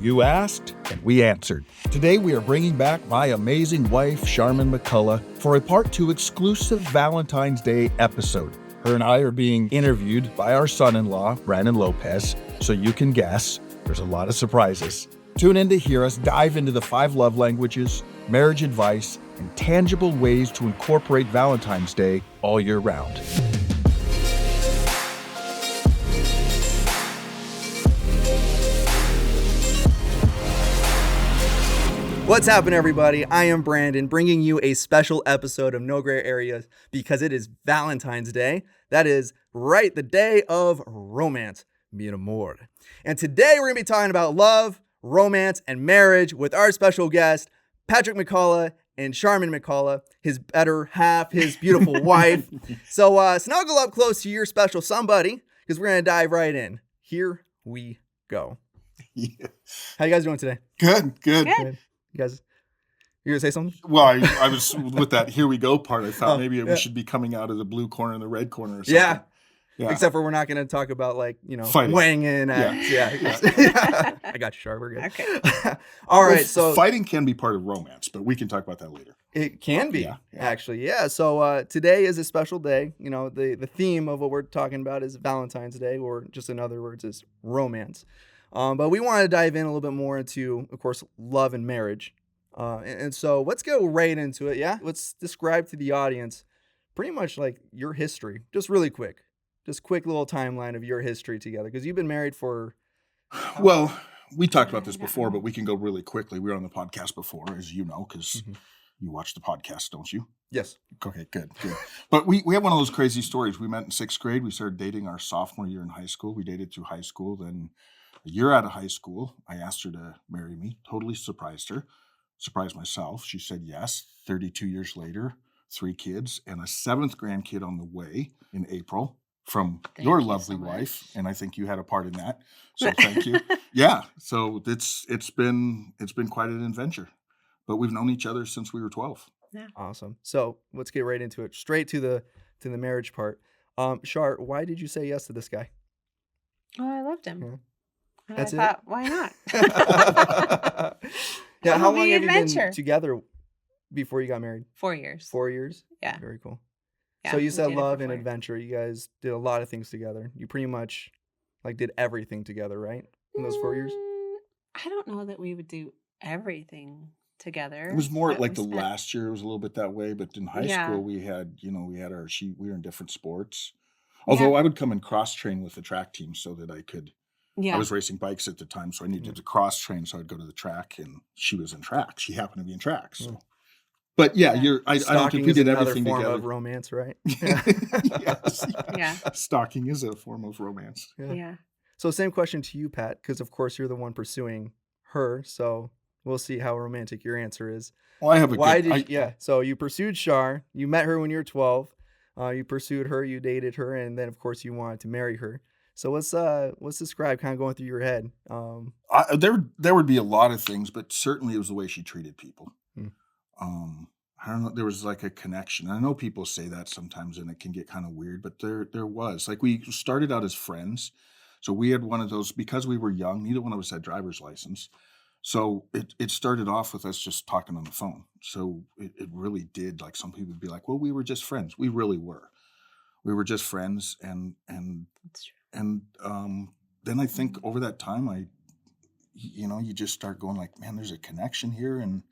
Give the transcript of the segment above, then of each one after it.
You asked, and we answered. Today we are bringing back my amazing wife, Sharmin McCalla, for a Part 2 exclusive Valentine's Day episode. Her and I are being interviewed by our son-in-law, Brandon Lopez, so you can guess. There's a lot of surprises. Tune in to hear us dive into the 5 love languages, marriage advice, and tangible ways to incorporate Valentine's Day all year round. What's happening, everybody? I am Brandon, bringing you a special episode of No Gray Areas because it is Valentine's Day. That is right, the day of romance, mi amor. And today we're going to be talking about love, romance, and marriage with our special guest, Patrick McCalla and Sharmin McCalla, his better half, his beautiful wife. So snuggle up close to your special somebody because we're going to dive right in. Here we go. Yeah. How you guys doing today? Good. You guys, you gonna say something? Well, I was with that "here we go" part. I thought maybe we should be coming out of the blue corner and the red corner or something. Yeah. Except for we're not going to talk about fighting. weighing in. Yeah. I got you, Char. We're good. Okay. All right. So fighting can be part of romance, but we can talk about that later. It can be, actually. Yeah. So today is a special day. You know, the theme of what we're talking about is Valentine's Day, or just in other words, is romance. But we want to dive in a little bit more into, of course, love and marriage. And so let's go right into it. Yeah. Let's describe to the audience pretty much like your history, just really quick. Just quick little timeline of your history together, because you've been married for... Well, we talked about this before, but we can go really quickly. We were on the podcast before, as you know, because you watch the podcast, don't you? Yes. Okay, good. But we have one of those crazy stories. We met in 6th grade. We started dating our sophomore year in high school. We dated through high school. Then a year out of high school, I asked her to marry me. Totally surprised her. Surprised myself. She said yes. 32 years later, 3 kids, and a 7th grandkid on the way in April. From your lovely wife, and I think you had a part in that. So thank you. Yeah, so it's been quite an adventure, but we've known each other since we were 12. Yeah, awesome. So let's get right into it. Straight to the marriage part. Shar, why did you say yes to this guy? Oh, I loved him. Yeah. That's it. Why not? Yeah. How long have you been together before you got married? 4 years. 4 years. Yeah. Very cool. Yeah, so you said love and adventure. You guys did a lot of things together. You pretty much did everything together, right? In those 4 years? I don't know that we would do everything together. It was more like the last year was a little bit that way, but in high school we had we were in different sports. Although I would come and cross train with the track team so that I could. Yeah. I was racing bikes at the time, so I needed to cross train. So I'd go to the track, and she was in track. She happened to be in track, so. But I don't think we did everything together. Stalking is another form of romance, right? Yes. Yeah. Stalking is a form of romance. Yeah. So same question to you, Pat, because of course you're the one pursuing her. So we'll see how romantic your answer is. Well, I have So you pursued Shar. You met her when you were 12. You pursued her. You dated her, and then of course you wanted to marry her. So let's describe kind of going through your head. There would be a lot of things, but certainly it was the way she treated people. I don't know. There was like a connection. I know people say that sometimes, and it can get kind of weird, but there was we started out as friends. So we had one of those because we were young. Neither one of us had driver's license. So it started off with us just talking on the phone. So it really did. Like some people would be like, "Well, we were just friends." We really were. We were just friends, and That's true. then I think over that time, you just start going like, "Man, there's a connection here," and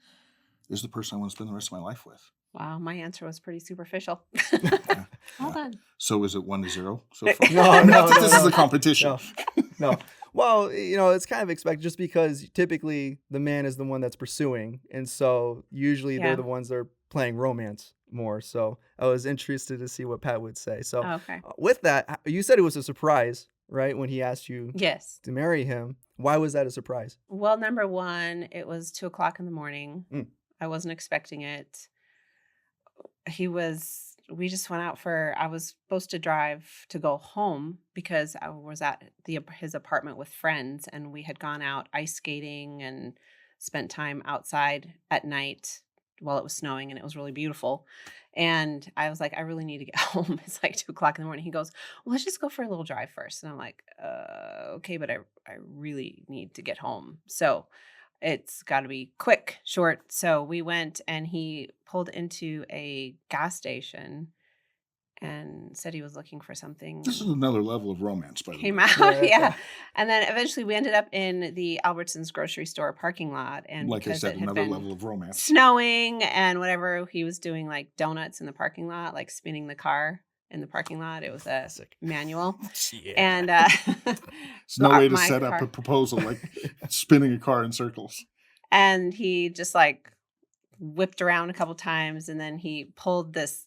this is the person I want to spend the rest of my life with. Wow, my answer was pretty superficial. Well done. So is it 1-0 so far? No, this is a competition. No. Well, it's kind of expected just because typically the man is the one that's pursuing. And so usually they're the ones that are playing romance more. So I was interested to see what Pat would say. So with that, you said it was a surprise, right? When he asked you to marry him. Why was that a surprise? Well, number one, it was 2:00 in the morning. I wasn't expecting it. We just went out I was supposed to drive to go home because I was at his apartment with friends, and we had gone out ice skating and spent time outside at night while it was snowing, and it was really beautiful. And I was like, I really need to get home. It's like 2 o'clock in the morning. He goes, well, let's just go for a little drive first. And I'm like, okay, but I really need to get home. So it's got to be quick, short. So we went, and he pulled into a gas station and said he was looking for something. This is another level of romance, by the way. Came out, yeah. And then eventually we ended up in the Albertsons grocery store parking lot. And Like I because said, it had another been level of romance. snowing and whatever, he was doing like donuts in the parking lot, like spinning the car in the parking lot. It was a Classic. manual. Yeah. And It's no way to my set up a car. proposal like spinning a car in circles. And he just like whipped around a couple times, and then he pulled this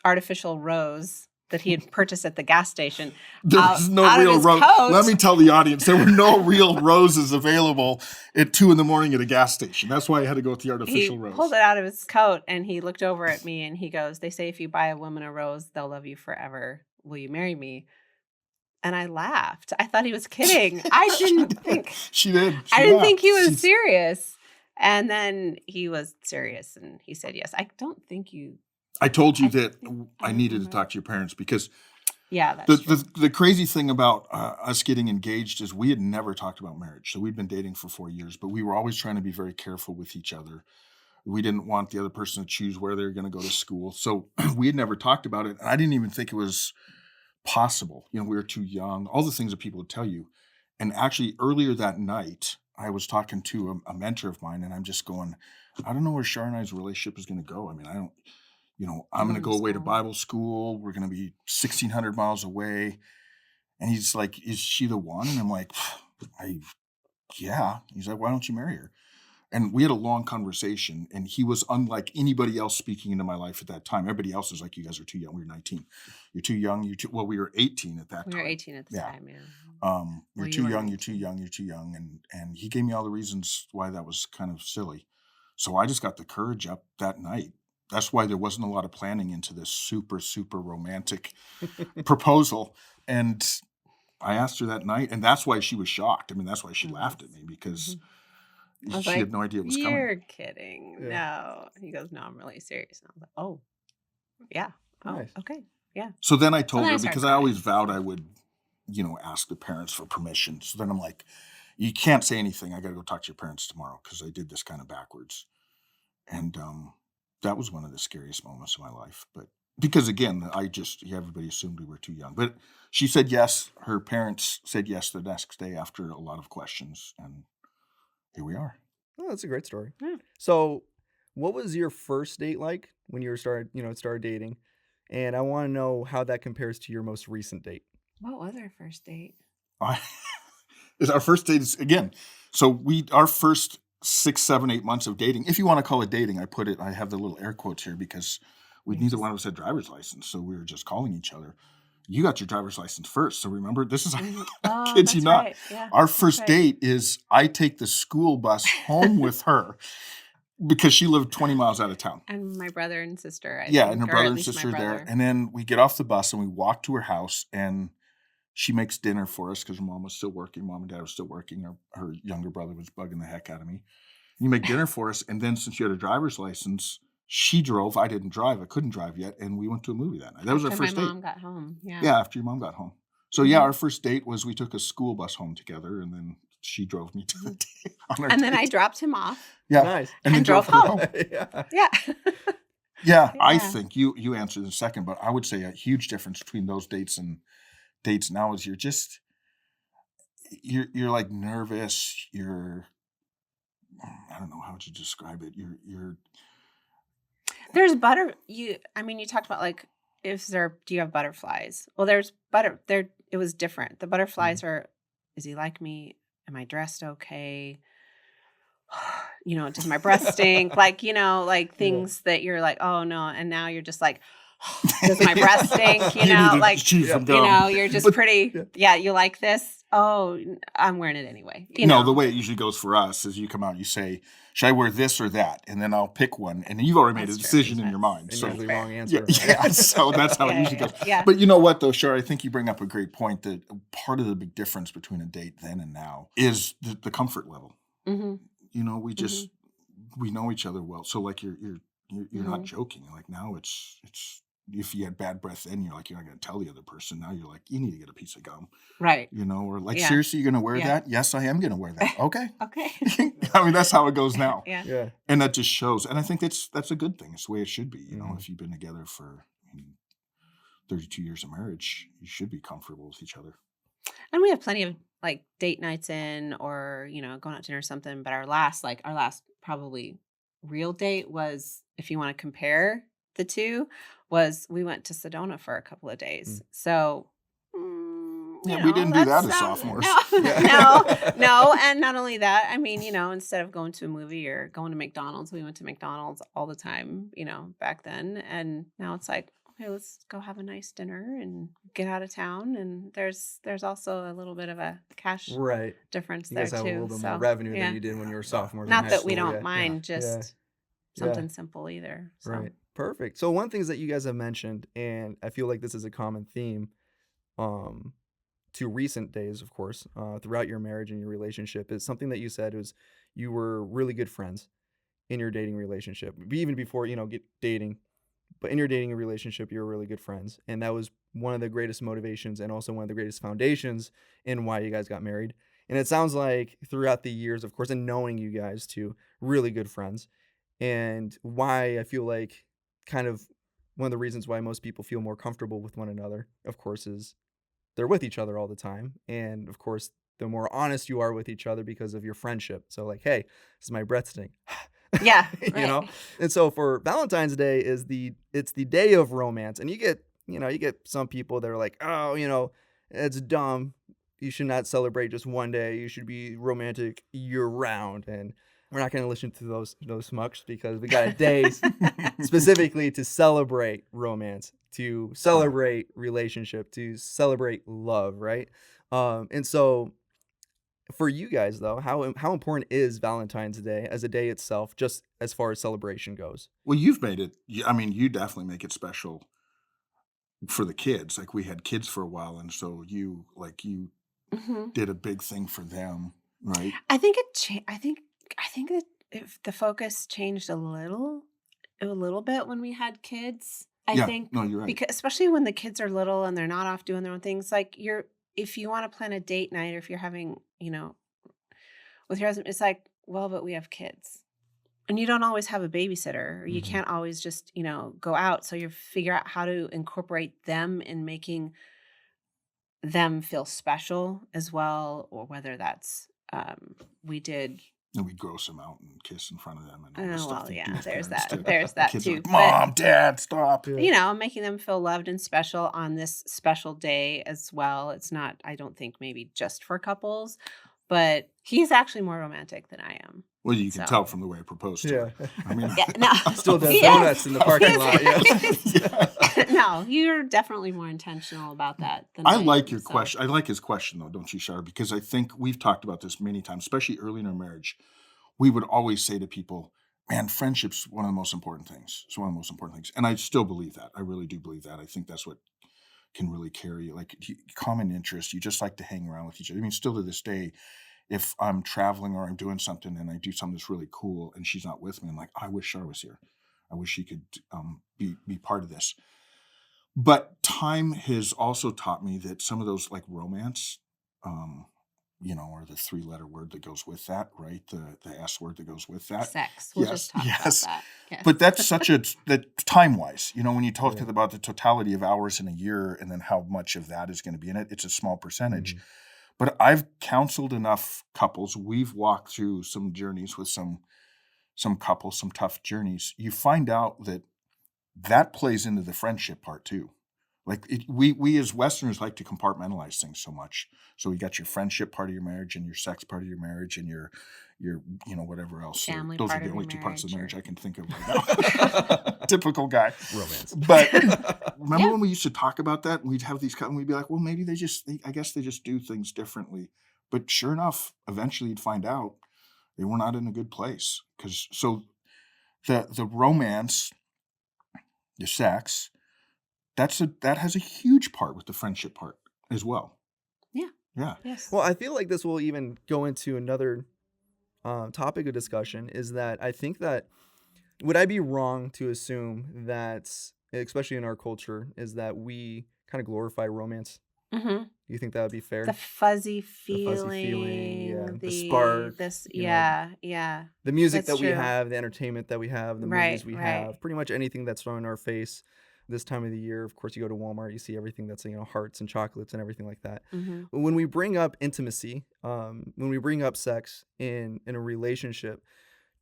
artificial rose that he had purchased at the gas station There out, was no out of real his rose. coat. Let me tell the audience, there were no real roses available at 2 a.m. at a gas station. That's why I had to go with the He artificial rose. pulled it out of his coat, and he looked over at me, and he goes, they say if you buy a woman a rose, they'll love you forever. Will you marry me? And I laughed. I thought he was kidding. I didn't think She did. She I didn't laughed. think he was She's- serious. And then he was serious, and he said yes. I don't think you. I told you I that think I I needed to remember. talk to your parents because Yeah, that's true. the crazy thing about us getting engaged is we had never talked about marriage. So we'd been dating for 4 years, but we were always trying to be very careful with each other. We didn't want the other person to choose where they were going to go to school. So we had never talked about it. And I didn't even think it was possible. We were too young, all the things that people would tell you. And actually earlier that night, I was talking to a mentor of mine, and I'm just going, I don't know where Shar and I's relationship is going to go. I mean, I don't, I'm going to go away to Bible school. We're going to be 1,600 miles away. And he's like, is she the one? And I'm like, yeah. He's like, why don't you marry her? And we had a long conversation, and he was unlike anybody else speaking into my life at that time. Everybody else was like, you guys are too young. We were 19. You're too young. Well, we were 18 at that time. We were 18 at the Yeah. time, yeah. You're Well, you too were young, 19. you're too young, you're too young. And he gave me all the reasons why that was kind of silly. So I just got the courage up that night. That's why there wasn't a lot of planning into this super, super romantic proposal. And I asked her that night, and that's why she was shocked. I mean, that's why she laughed at me, because I was she like, had no idea it was coming. you're kidding. Yeah. No. He goes, no, I'm really serious. And I was like, oh, yeah. Oh, Nice. okay. Yeah. So then I told then I her, started because I always vowed I would, ask the parents for permission. So then I'm like, you can't say anything. I got to go talk to your parents tomorrow, because I did this kind of backwards. And that was one of the scariest moments of my life. But because again, everybody assumed we were too young. But she said yes. Her parents said yes the next day after a lot of questions. And here we are. Oh, that's a great story. Yeah. So, what was your first date like when you started dating? And I want to know how that compares to your most recent date. What was our first date? Is our first date is again. So our first 6, 7, 8 months of dating, if you want to call it dating, I have the little air quotes here because neither one of us had driver's license. So we were just calling each other. You got your driver's license first. So remember, this is, Oh, kid you that's not. right. Yeah, Our that's first right. date is I take the school bus home with her because she lived 20 miles out of town. And my brother and sister. I Yeah, think, and her or brother at and least my sister are there. brother. And then we get off the bus and we walk to her house, and she makes dinner for us because her mom was still working. Mom and dad were still working. Her younger brother was bugging the heck out of me. And you make dinner for us. And then since you had a driver's license, she drove. I didn't drive. I couldn't drive yet. And we went to a movie that night. That was our After first my date. mom got home. Yeah. Yeah, after your mom got home. So yeah, our first date was we took a school bus home together, and then she drove me to the date. On our And then I date. dropped him off. Yeah. Nice. And then and drove her home. Yeah. Yeah. Yeah, I Yeah. think you answered in a second, but I would say a huge difference between those dates and dates now is you're like nervous. I don't know how to describe it. There's you talked about like, do you have butterflies? Well, there's it was different. The butterflies are, is he like me? Am I dressed okay? Does my breath stink? Like, like things that you're like, oh no. And now you're just like, does my breath stink? You need to Like, chew some gum. you're just But- pretty, yeah, you like this? Oh, I'm wearing it anyway. No, the way it usually goes for us is you come out and you say, should I wear this or that? And then I'll pick one. And you've already made That's a true. decision in your mind. And So usually wrong yeah, answer. yeah. So that's how it Yeah, usually yeah, goes. yeah. But you know what, though, Shar, I think you bring up a great point that part of the big difference between a date then and now is the comfort level. Mm-hmm. We just we know each other well. So like you're not Mhm. joking. Like now it's if you had bad breath then you're like you're not going to tell the other person. Now you're like you need to get a piece of gum, Right. or like Yeah. seriously you're going to wear Yeah. that? Yes, I am going to wear that. Okay. Okay. I mean that's how it goes now. Yeah. Yeah. And that just shows. And I think that's a good thing. It's the way it should be. Mhm. If you've been together for 32 years of marriage, you should be comfortable with each other. And we have plenty of like date nights in or, going out to dinner or something. But our last probably real date was, if you want to compare the two, was we went to Sedona for a couple of days. So, Yeah, we didn't do that as that's, sophomores. no. And not only that, I mean, instead of going to a movie or going to McDonald's, we went to McDonald's all the time, back then. And now it's like, okay, let's go have a nice dinner and get out of town. And there's also a little bit of a cash Right. difference You there guys have a too. little bit So more revenue yeah, than you did when you were sophomores. in not high that we school. don't Yeah. mind, Yeah. just Yeah. something simple either. So. Right. Perfect. So one things that you guys have mentioned, and I feel like this is a common theme, to recent days, of course, throughout your marriage and your relationship, is something that you said was you were really good friends in your dating relationship, even before get dating. But in your dating relationship, you were really good friends, and that was one of the greatest motivations, and also one of the greatest foundations in why you guys got married. And it sounds like throughout the years, of course, and knowing you guys too, really good friends, and why I feel like kind of one of the reasons why most people feel more comfortable with one another, of course, is they're with each other all the time. And of course, the more honest you are with each other because of your friendship. So like, hey, this is my breath stink. Yeah, you know? right. And so for Valentine's Day it's the day of romance. And you get some people that are like, oh, it's dumb. You should not celebrate just one day. You should be romantic year round. And we're not going to listen to those smucks because we got a day specifically to celebrate romance, to celebrate relationship, to celebrate love, right? And so for you guys though, how important is Valentine's Day as a day itself, just as far as celebration goes? Well, you've made it. I mean, you definitely make it special for the kids. Like we had kids for a while, and so you hmm did a big thing for them, right? I think I think that if the focus changed a little bit when we had kids. I Yeah. think No, you're right. because especially when the kids are little and they're not off doing their own things, like if you want to plan a date night or if you're having, with your husband, it's like, well, but we have kids. And you don't always have a babysitter, or you Mhm. can't always just, go out. So you figure out how to incorporate them in making them feel special as well, or whether that's we did. And we gross them out and kiss in front of them and all the Oh stuff well, they do yeah. as There's parents that. too. There's The that kids are too. like, But Mom, Dad, stop. Yeah. making them feel loved and special on this special day as well. It's not, I don't think, maybe just for couples, but he's actually more romantic than I am. Well, you can So. tell from the way I proposed to her. Yeah. I mean, Yeah, no. Still does He is. donuts in the parking He's- lot. Yeah. No, you're definitely more intentional about that than I I like am, your so. question. I like his question though, don't you, Shar? Because I think we've talked about this many times, especially early in our marriage. We would always say to people, man, friendship's one of the most important things. It's one of the most important things. And I still believe that. I really do believe that. I think that's what can really carry you. Like common interest. You just like to hang around with each other. I mean, still to this day, if I'm traveling or I'm doing something and I do something that's really cool and she's not with me, I'm like, I wish Shar was here. I wish she could be part of this. But time has also taught me that some of those like romance, or the 3-letter word that goes with that, right? The S word that goes with that. Sex. We'll just talk about that. Yes. But that's that time wise, when you talk Yeah. about the totality of hours in a year and then how much of that is going to be in it, it's a small percentage. Mhm. But I've counseled enough couples. We've walked through some journeys with some couples, some tough journeys. You find out that plays into the friendship part too. Like we as Westerners like to compartmentalize things so much. So you got your friendship part of your marriage and your sex part of your marriage and your whatever else. Family Those part are the of only your two parts of the marriage marriage I can think of right now. Typical guy. Romance. But remember Yeah. when we used to talk about that? And we'd have these and we'd be like, well, maybe I guess they just do things differently. But sure enough, eventually you'd find out they were not in a good place. So the romance, the sex, that has a huge part with the friendship part as well. Yeah. Yeah. Yes. Well, I feel like this will even go into another topic of discussion is that I think that would I be wrong to assume that, especially in our culture, is that we kind of glorify romance? Mm-hmm. Do you think that would be The fair? fuzzy The fuzzy feeling, yeah, feeling, the spark, yeah, the music that's that we true. have, the entertainment that we have, the Right, movies we right. have, pretty much anything that's thrown in our face this time of the year. Of course, you go to Walmart, you see everything that's, hearts and chocolates and everything like that. Mm-hmm. But when we bring up intimacy, when we bring up sex in a relationship,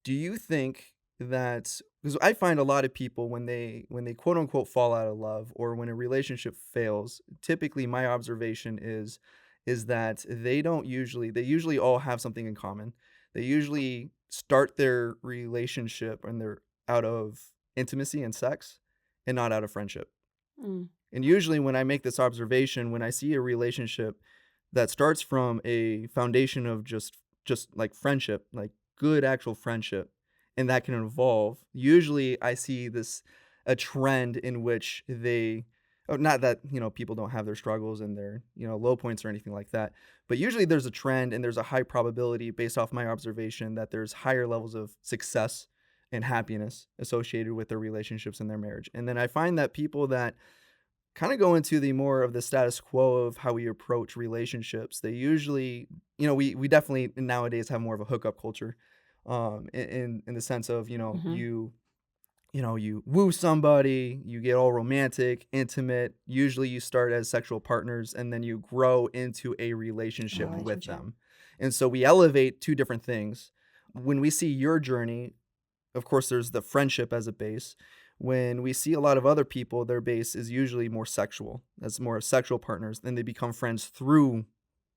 do you think that, because I find a lot of people when they quote unquote fall out of love or when a relationship fails, typically my observation is that they usually all have something in common. They usually start their relationship and they're out of intimacy and sex and not out of friendship. Mm. And usually when I make this observation, when I see a relationship that starts from a foundation of just like friendship, like good actual friendship, and that can evolve, usually I see this a trend in which they not that, people don't have their struggles and their, low points or anything like that, but usually there's a trend and there's a high probability based off my observation that there's higher levels of success and happiness associated with their relationships and their marriage. And then I find that people that kind of go into the more of the status quo of how we approach relationships. They usually, we definitely nowadays have more of a hookup culture, in the sense of, Mm-hmm. you woo somebody, you get all romantic, intimate. Usually you start as sexual partners and then you grow into a relationship with Relationship. them. And so we elevate two different things. When we see your journey, of course, there's the friendship as a base. When we see a lot of other people, their base is usually more sexual. That's more sexual partners. Then they become friends through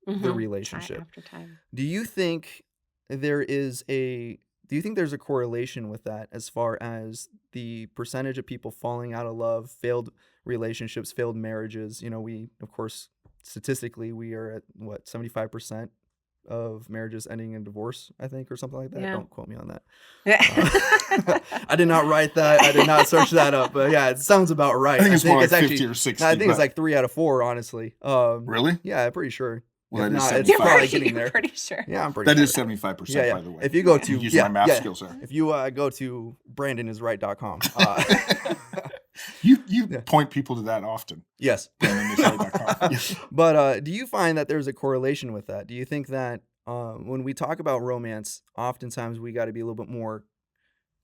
the Mm-hmm. Time relationship. after time. Do you think there is a do you think there's a correlation with that as far as the percentage of people falling out of love, failed relationships, failed marriages? We, of course, statistically, we are at what, 75% of marriages ending in divorce, I think, or something like that. Yeah. Don't quote me on that. I did not write that. I did not search that up. But yeah, it sounds about right. I think it's more like it's 50 or 60. I think it's but- like 3 out of 4, honestly. Really? Yeah, I'm pretty sure. Well, If that is not, it's 75. probably getting there. You're pretty sure. Yeah, I'm pretty That sure. is 75%, Yeah, yeah. by the way. If you go Yeah. to Using my math skills there. if you go to brandonisright.com. You Yeah. point people to that often. Yes. brandonisright.com. Yes. But do you find that there's a correlation with that? Do you think that when we talk about romance, oftentimes we got to be a little bit more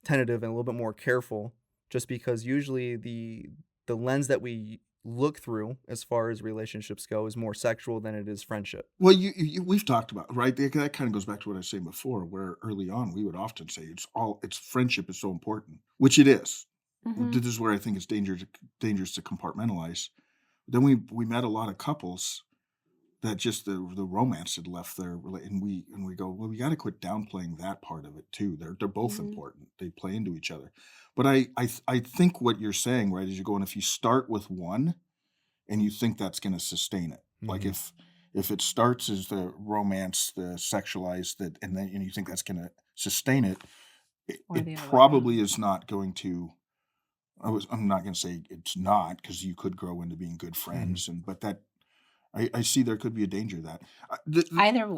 tentative and a little bit more careful, just because usually the lens that we look through as far as relationships go is more sexual than it is friendship. Well, we've talked about, right? That kind of goes back to what I was saying before, where early on we would often say it's friendship is so important, which it is. Mm-hmm. This is where I think it's dangerous to compartmentalize. Then we met a lot of couples that just the romance had left their and we go, well, we got to quit downplaying that part of it too. They're both Mhm. important. They play into each other. But I think what you're saying, right, is you're going, if you start with one and you think that's going to sustain it, like Mhm. if it starts as the romance, the sexualized, that, and then you think that's going to sustain it, Or the it other way around. probably is not going to. I'm not going to say it's not, because you could grow into being good friends, but that I see there could be a danger that Either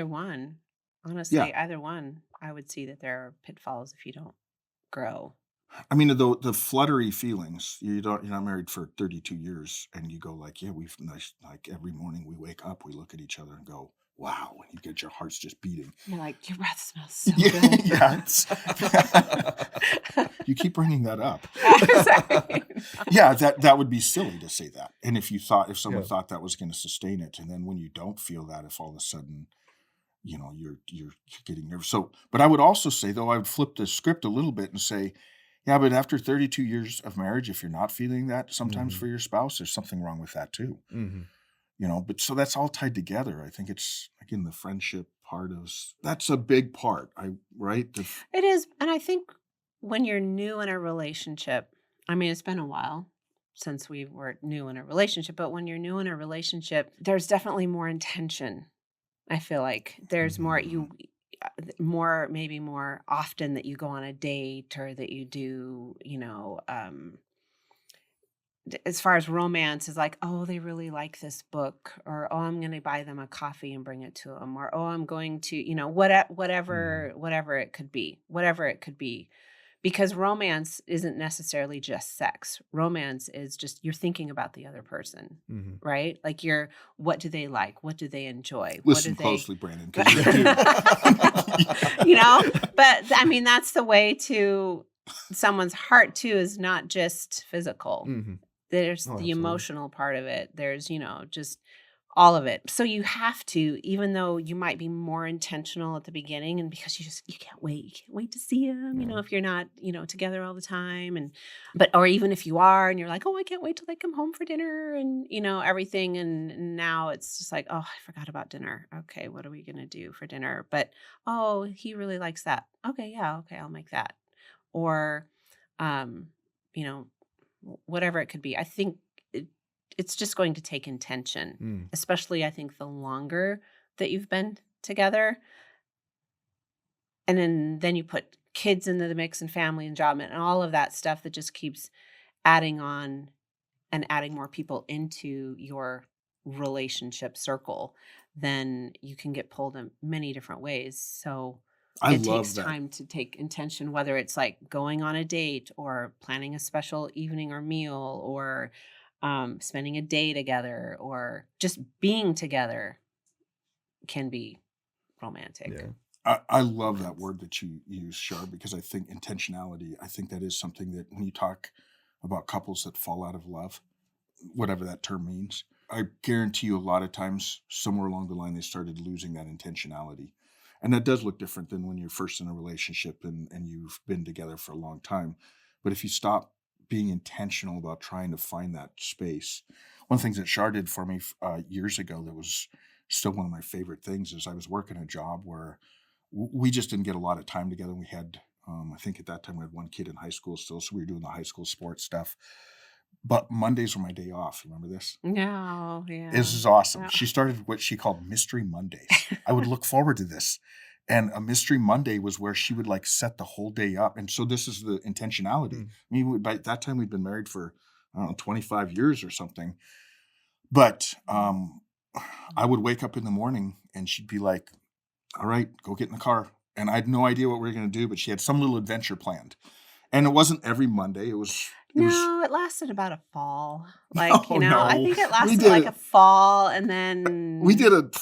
one. Honestly, either one. I would see that there are pitfalls if you don't grow. I mean, the fluttery feelings. You're not married for 32 years, and you go like, yeah, we've like every morning we wake up, we look at each other and go, wow, and you get your heart's just beating. You're like, your breath smells so Yeah, good. yeah. You keep bringing that up. Sorry. Yeah, that would be silly to say that. And if someone Yeah. thought that was going to sustain it, and then when you don't feel that, if all of a sudden, you're getting nervous. So, but I would also say, though, I would flip the script a little bit and say, yeah, but after 32 years of marriage, if you're not feeling that sometimes Mhm. for your spouse, there's something wrong with that too. Mhm. But so that's all tied together. I think it's, again, the friendship part that's a big part. Right? It is. And I think when you're new in a relationship, I mean, it's been a while since we were new in a relationship, but when you're new in a relationship, there's definitely more intention. I feel like there's maybe more often that you go on a date or that you do, as far as romance is like, oh, they really like this book, or oh, I'm going to buy them a coffee and bring it to them, or oh, I'm going to, whatever it could be, because romance isn't necessarily just sex. Romance is just you're thinking about the other person, right? Like what do they like? What do they enjoy? Listen what do closely, Brandon. 'Cause But I mean, that's the way to someone's heart too, is not just physical. There's the absolutely. emotional part of it. There's, just all of it. So you have to, even though you might be more intentional at the beginning, and because you can't wait to see them, if you're not, together all the time, or even if you are and you're like, oh, I can't wait till they come home for dinner and, everything. And now it's just like, oh, I forgot about dinner. Okay, what are we going to do for dinner? But, oh, he really likes that. Okay, yeah, okay, I'll make that. Or, you know, whatever it could be. I think it's just going to take intention, especially I think the longer that you've been together. And then you put kids into the mix and family and job and all of that stuff that just keeps adding on and adding more people into your relationship circle, then you can get pulled in many different ways. So I it love takes that. time to take intention, whether it's like going on a date or planning a special evening or meal, or spending a day together, or just being together can be romantic. Yeah. I love that word that you use, Shar, because I think intentionality, I think that is something that when you talk about couples that fall out of love, whatever that term means, I guarantee you a lot of times somewhere along the line they started losing that intentionality. And that does look different than when you're first in a relationship and you've been together for a long time. But if you stop being intentional about trying to find that space, one of the things that Shar did for me years ago that was still one of my favorite things is I was working a job where we just didn't get a lot of time together. We had, I think at that time we had one kid in high school still, so we were doing the high school sports stuff. But Mondays were my day off. Remember this? No, yeah. This is awesome. Yeah. She started what she called Mystery Mondays. I would look forward to this. And a Mystery Monday was where she would like set the whole day up. And so this is the intentionality. I mean, by that time we'd been married for, I don't know, 25 years or something. But I would wake up in the morning and she'd be like, all right, go get in the car. And I had no idea what we were going to do, but she had some little adventure planned. And it wasn't every Monday. It lasted about a fall. Like, No, I think it we lasted did like it. a fall, and then We did it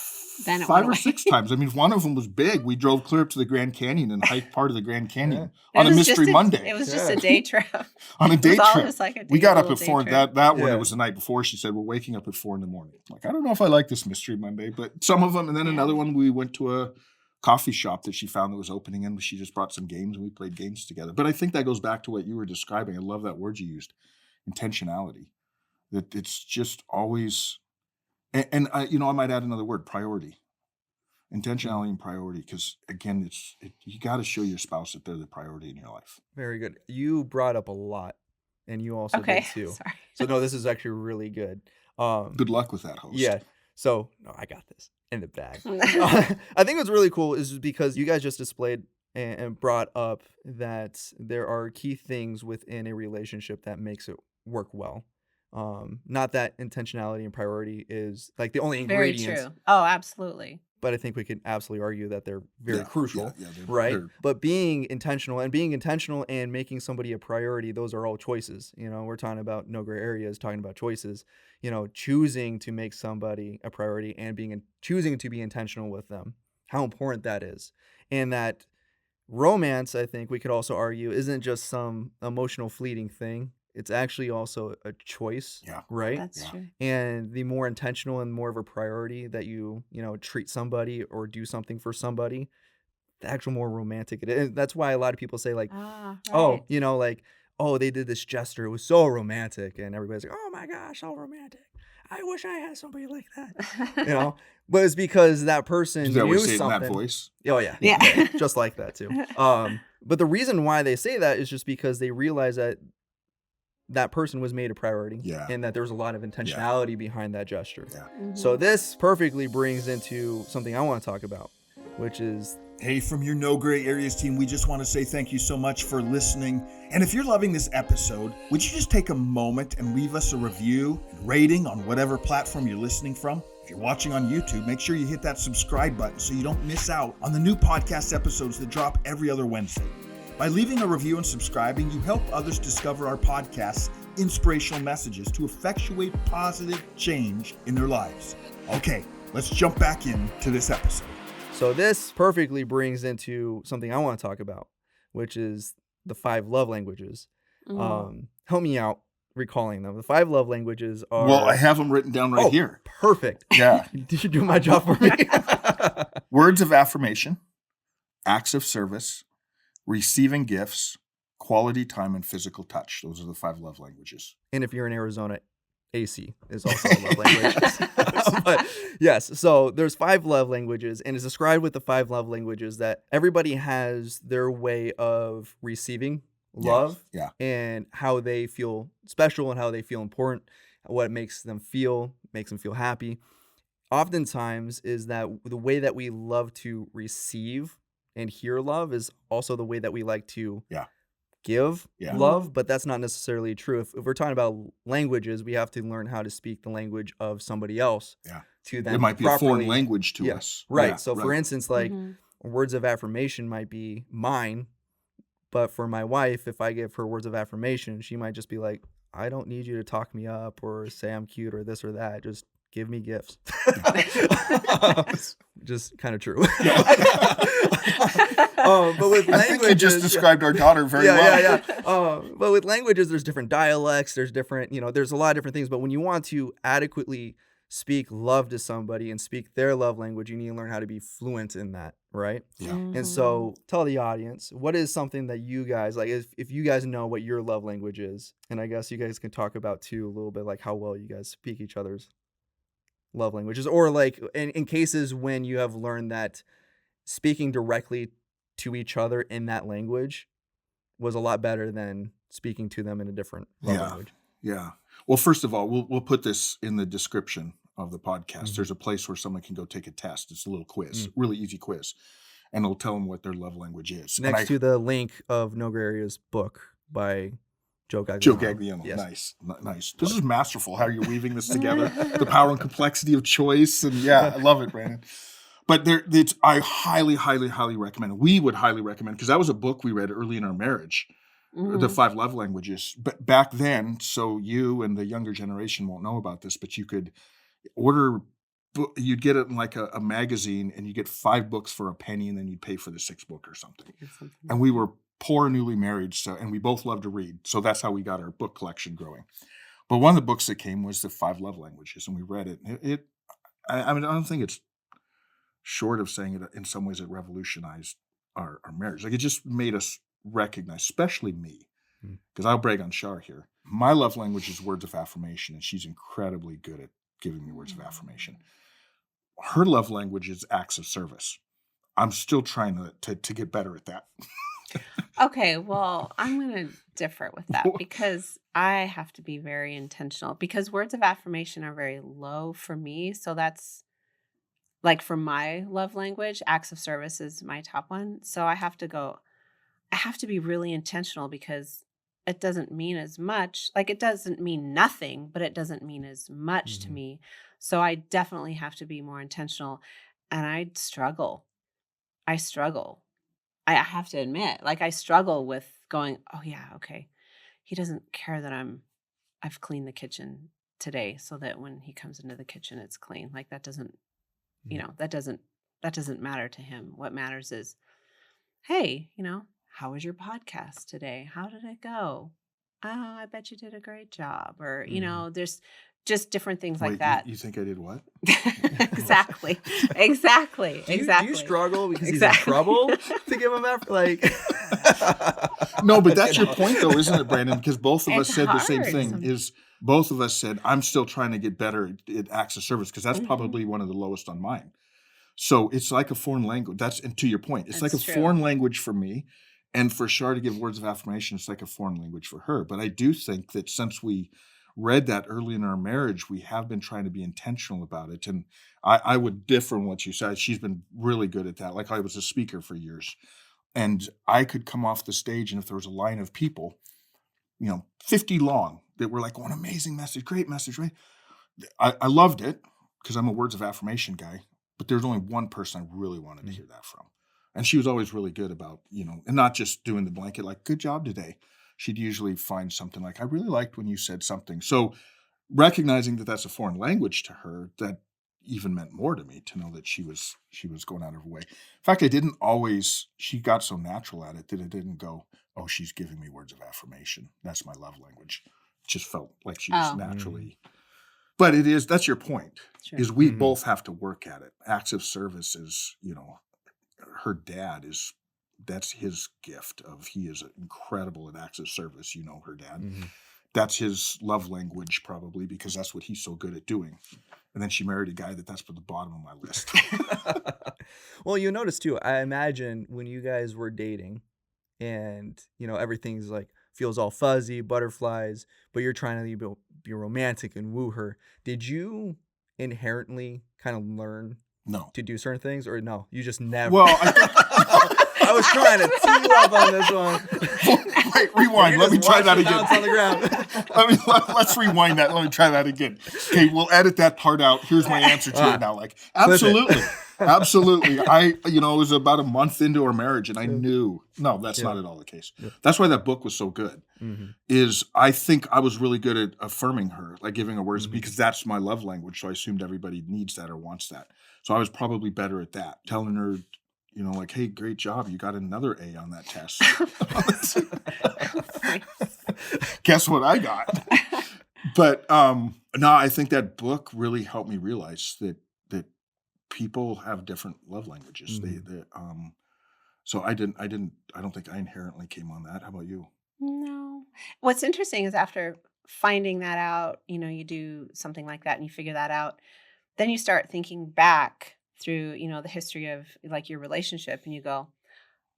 Then it 5 went or 6 times. I mean, one of them was big. We drove clear up to the Grand Canyon and hiked part of the Grand Canyon on a was Mystery Monday. It was just a day trip. On a It day was all trip. just like a We got up little at day 4. trip. That one, Yeah. it was the night before. She said, we're waking up at 4 in the morning. I'm like, I don't know if I like this Mystery Monday, but some of them. And then another one, we went to a coffee shop that she found that was opening, and she just brought some games and we played games together. But I think that goes back to what you were describing. I love that word you used, intentionality. That it's just always, and I might add another word, priority. Intentionality and priority, because again, you got to show your spouse that they're the priority in your life. Very good. You brought up a lot, and you also Okay, did too. sorry. So no, this is actually really good. Good luck with that, host. Yeah. So no, I got this in the bag. I think what's really cool is because you guys just displayed and brought up that there are key things within a relationship that makes it work well. Not that intentionality and priority is like the only Very ingredients, true. Oh, absolutely. but I think we could absolutely argue that they're very Yeah, crucial, yeah, right? they're- But being intentional and making somebody a priority, those are all choices. We're talking about no gray areas, talking about choices. Choosing to make somebody a priority and choosing to be intentional with them, how important that is. And that romance, I think we could also argue, isn't just some emotional fleeting thing. It's actually also a choice, Yeah. right? That's true. And the more intentional and more of a priority that you treat somebody or do something for somebody, the actual more romantic it is. That's why a lot of people say like, Ah, oh, right. like, oh, they did this gesture. It was so romantic. And everybody's like, oh my gosh, so romantic. I wish I had somebody like that. But it's because that person Did they knew always say it in something. that voice? Oh yeah. Yeah. Just like that too. But the reason why they say that is just because they realize that person was made a priority, Yeah. and that there's a lot of intentionality behind that gesture. Yeah. Mhm. So this perfectly brings into something I want to talk about, which is Hey, from your No Gray Areas team, we just want to say thank you so much for listening. And if you're loving this episode, would you just take a moment and leave us a review and rating on whatever platform you're listening from? If you're watching on YouTube, make sure you hit that subscribe button so you don't miss out on the new podcast episodes that drop every other Wednesday. By leaving a review and subscribing, you help others discover our podcast's inspirational messages to effectuate positive change in their lives. Okay, let's jump back into this episode. So this perfectly brings into something I want to talk about, which is the 5 love languages. Help me out recalling them. The 5 love languages are... Well, I have them written down right here. Perfect. Yeah. Did you do my job for me? Words of affirmation, acts of service, receiving gifts, quality time, and physical touch. Those are the 5 love languages. And if you're in Arizona, AC is also a love language. But yes, so there's 5 love languages, and it's described with the 5 love languages that everybody has their way of receiving love and how they feel special and how they feel important, what makes them feel happy. Oftentimes is that the way that we love to receive and hear love is also the way that we like to give love, but that's not necessarily true. If we're talking about languages, we have to learn how to speak the language of somebody else to them. It might be properly. a foreign language to us. Right. Yeah, So for instance, like words of affirmation might be mine, but for my wife, if I give her words of affirmation, she might just be like, I don't need you to talk me up or say I'm cute or this or that. Just give me gifts. Just kind of true. But with languages, I think you just described our daughter very well. But with languages, there's different dialects. There's different, there's a lot of different things. But when you want to adequately speak love to somebody and speak their love language, you need to learn how to be fluent in that, right? Yeah. And so tell the audience, what is something that you guys, like if you guys know what your love language is, and I guess you guys can talk about too a little bit like how well you guys speak each other's love languages, or like in cases when you have learned that speaking directly to each other in that language was a lot better than speaking to them in a different love language. Yeah. Well, first of all, we'll put this in the description of the podcast. There's a place where someone can go take a test. It's a little quiz, really easy quiz, and it'll tell them what their love language is. Next to the link of No Gray Areas book by Joe Gagliano. Joe Gagliano. Yes. Nice. This is masterful how you're weaving this together. The power and complexity of choice. And I love it, Brandon. But I highly, highly, highly recommend. We would highly recommend, because that was a book we read early in our marriage, the 5 love languages. But back then, so you and the younger generation won't know about this, but you could order, you'd get it in like a magazine, and you get 5 books for a penny, and then you'd pay for the 6th book or something. And we were poor, newly married, and we both loved to read. So that's how we got our book collection growing. But one of the books that came was the 5 love languages, and we read it. I mean, I don't think it's short of saying it in some ways it revolutionized our marriage. Like, it just made us recognize, especially me, because I'll brag on Shar here. My love language is words of affirmation, and she's incredibly good at giving me words of affirmation. Her love language is acts of service. I'm still trying to get better at that. Okay, well, I'm going to differ with that because I have to be very intentional, because words of affirmation are very low for me. So that's like for my love language, acts of service is my top one. So I have to be really intentional, because it doesn't mean as much. Like, it doesn't mean nothing, but it doesn't mean as much to me. So I definitely have to be more intentional. And I struggle. I have to admit, like, I struggle with going, oh yeah, okay. He doesn't care that I've cleaned the kitchen today, so that when he comes into the kitchen, it's clean. Like, that doesn't, that doesn't matter to him. What matters is, hey, how was your podcast today? How did it go? Oh, I bet you did a great job. Or, there's just different things like that. You think I did what? Exactly. Do you struggle because he's in trouble to give him effort? Like, no, but that's your point, though, isn't it, Brandon? Because both of us said the same thing. Both of us said, I'm still trying to get better at acts of service, because that's probably one of the lowest on mine. So it's like a foreign language. And to your point, it's like a foreign language for me. And for Shar to give words of affirmation, it's like a foreign language for her. But I do think that since we read that early in our marriage, we have been trying to be intentional about it. And I would differ in what you said. She's been really good at that. Like, I was a speaker for years, and I could come off the stage, and if there was a line of people, 50 long, that were like, "Oh, an amazing message, great message," right? I loved it because I'm a words of affirmation guy, but there's only one person I really wanted to hear that from. And she was always really good about, and not just doing the blanket, like, "Good job today." She'd usually find something like, "I really liked when you said something." So recognizing that that's a foreign language to her, that even meant more to me, to know that she was going out of her way. In fact, she got so natural at it that it didn't go, "Oh, she's giving me words of affirmation. That's my love language." It just felt like she was Oh, naturally. But that's your point, sure. is we both have to work at it. Acts of service is, her dad that's his gift of, he is incredible at acts of service. Her dad. That's his love language, probably, because that's what he's so good at doing. And then she married a guy that's at the bottom of my list. Well, you'll notice too, I imagine when you guys were dating and, everything's like, feels all fuzzy, butterflies, but you're trying to be romantic and woo her. Did you inherently kind of learn No. to do certain things, or no? You just never. Well, I think I was trying to tee you up on this one. Wait, rewind. Let me try that again. On the ground. Let's rewind that. Let me try that again. Okay, we'll edit that part out. Here's my answer to it now. Like, absolutely. Absolutely. it was about a month into our marriage, and I knew, no, that's not at all the case. That's why that book was so good, is I think I was really good at affirming her, like giving her words, because that's my love language. So I assumed everybody needs that or wants that. So I was probably better at that, telling her, like, "Hey, great job. You got another A on that test." Guess what I got? But no, I think that book really helped me realize that people have different love languages. So I don't think I inherently came on that. How about you? No. What's interesting is after finding that out, you do something like that and you figure that out, then you start thinking back through, the history of like your relationship, and you go,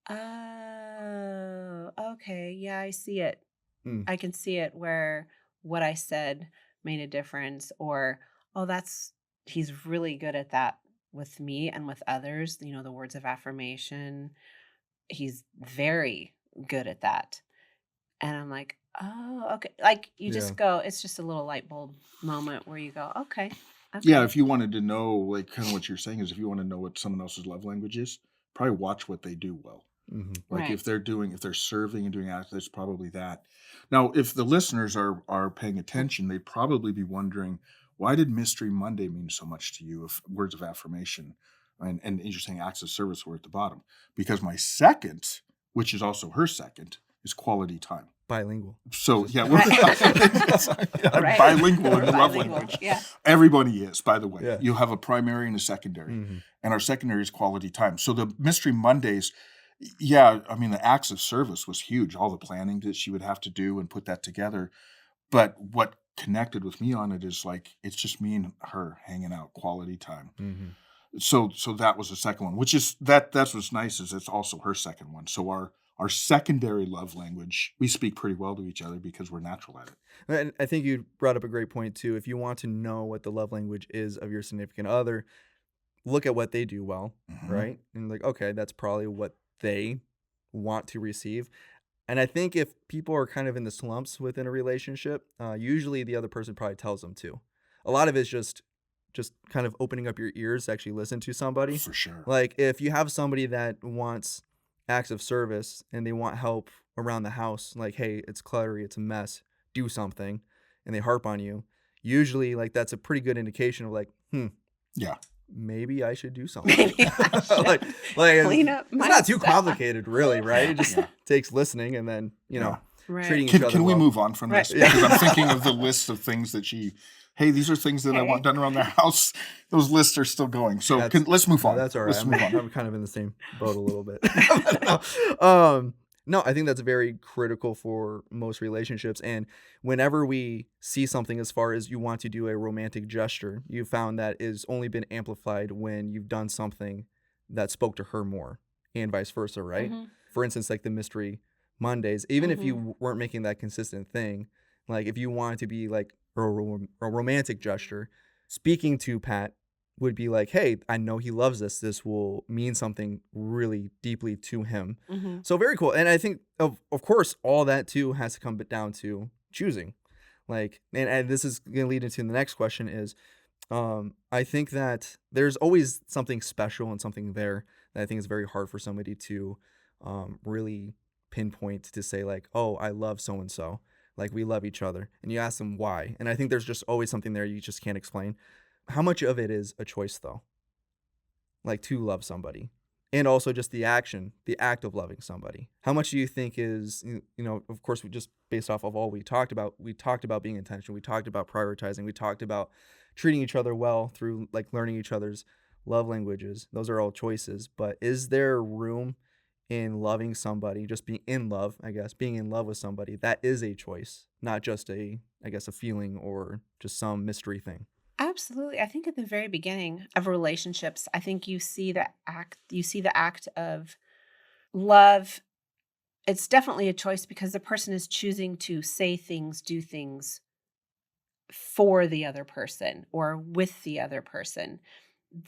"Oh, okay. Yeah, I see it. I can see it where what I said made a difference," or, "Oh, he's really good at that with me and with others." The words of affirmation. He's very good at that. And I'm like, "Oh, okay." Like, you just go, it's just a little light bulb moment where you go, okay. Yeah, if you wanted to know, like, kind of what you're saying is, if you want to know what someone else's love language is, probably watch what they do well. Like, Right. if they're serving and doing acts, that's probably that. Now, if the listeners are paying attention, they'd probably be wondering, why did Mystery Monday mean so much to you? If words of affirmation and you're saying acts of service were at the bottom, because my second, which is also her second, is quality time. Bilingual. So yeah, Right. I'm Right. bilingual in We're the love bilingual, language. yeah. Everybody is, by the way. Yeah. You have a primary and a secondary, and our secondary is quality time. So the Mystery Mondays, the acts of service was huge. All the planning that she would have to do and put that together. But what connected with me on it is, like, it's just me and her hanging out, quality time. So that was the second one, which is that's what's nice, is it's also her second one. So our secondary love language, we speak pretty well to each other because we're natural at it. And I think you brought up a great point too. If you want to know what the love language is of your significant other, look at what they do well, right? And like, okay, that's probably what they want to receive. And I think if people are kind of in the slumps within a relationship, usually the other person probably tells them to. A lot of it's just kind of opening up your ears to actually listen to somebody. For sure. Like, if you have somebody that wants acts of service and they want help around the house, like, "Hey, it's cluttery, it's a mess, do something," and they harp on you, usually, like, that's a pretty good indication of, like, Yeah. maybe I should do something. Maybe I should like clean up it's my not too stuff. complicated, really, right? It just Yeah. takes listening and then, Right. treating each other Can we well. move on from this? Right. Because I'm thinking of the list of things that these are things that I want done around the house. Those lists are still going. So let's move on. No, that's all right. Let's move on. I'm kind of in the same boat a little bit. No, I think that's very critical for most relationships. And whenever we see something as far as you want to do a romantic gesture, you found that is only been amplified when you've done something that spoke to her more, and vice versa, right? For instance, like the Mystery Mondays, even if you weren't making that consistent thing, like if you wanted to be like a romantic gesture, speaking to Pat would be like, hey, I know he loves this. This will mean something really deeply to him. Mm-hmm. So very cool. And I think, of course, all that too has to come down to choosing. Like, and this is going to lead into the next question is, I think that there's always something special and something there that I think is very hard for somebody to really pinpoint to say like, oh, I love so-and-so. Like, we love each other. And you ask them why. And I think there's just always something there you just can't explain. How much of it is a choice, though? Like, to love somebody. And also just the act of loving somebody. How much do you think is, of course, we just based off of all we talked about being intentional. We talked about prioritizing. We talked about treating each other well through, like, learning each other's love languages. Those are all choices. But is there room in loving somebody, just being in love, I guess, being in love with somebody, that is a choice, not just a feeling or just some mystery thing? Absolutely. I think at the very beginning of relationships, I think you see the act of love. It's definitely a choice because the person is choosing to say things, do things for the other person or with the other person.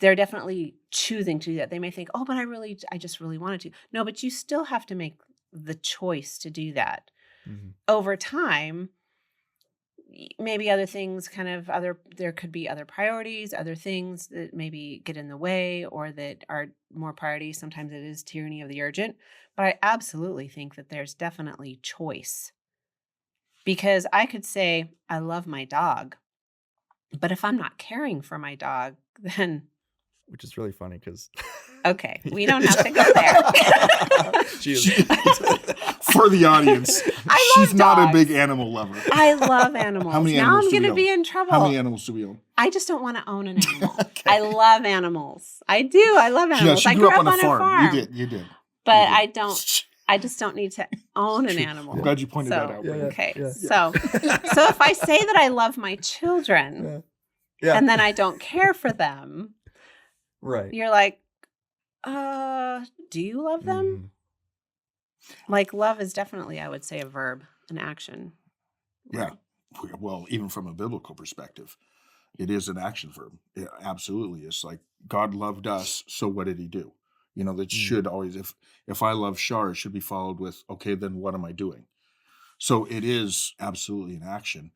They're definitely choosing to do that. They may think, oh, but I just really wanted to. No, but you still have to make the choice to do that. Mm-hmm. Over time, maybe other things there could be other priorities, other things that maybe get in the way or that are more priorities. Sometimes it is tyranny of the urgent, but I absolutely think that there's definitely choice, because I could say, I love my dog, but if I'm not caring for my dog, then. Which is really funny because. Okay, we don't have to go there. She is, for the audience, she's not a big animal lover. I love animals. How many now animals I'm do going we to own? be in trouble. How many animals do we own? I just don't want to own an animal. Okay. I love animals. I do. I love animals. Yeah, I she grew up on a farm. You did. But You did. I just don't need to own an animal. I'm glad you pointed that out. Yeah, Okay. yeah. So if I say that I love my children and then I don't care for them, right. you're like, do you love them? Mm-hmm. Like, love is definitely, I would say, a verb, an action. Yeah. Well, even from a biblical perspective, it is an action verb. It absolutely is. Like, God loved us, so what did he do? That should always, if I love Shar, it should be followed with, okay, then what am I doing? So it is absolutely an action.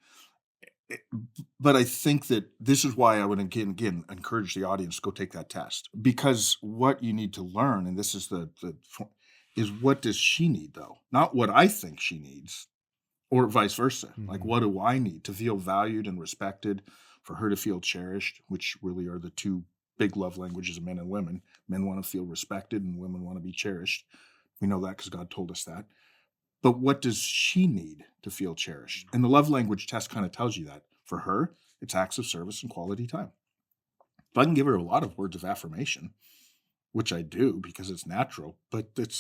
But I think that this is why I would again encourage the audience to go take that test, because what you need to learn, and this is is what does she need, though? Not what I think she needs, or vice versa. Mm-hmm. Like, what do I need to feel valued and respected, for her to feel cherished, which really are the two big love languages of men and women. Men want to feel respected and women want to be cherished. We know that because God told us that. But what does she need to feel cherished? And the love language test kind of tells you that. For her, it's acts of service and quality time. If I can give her a lot of words of affirmation, which I do because it's natural, but it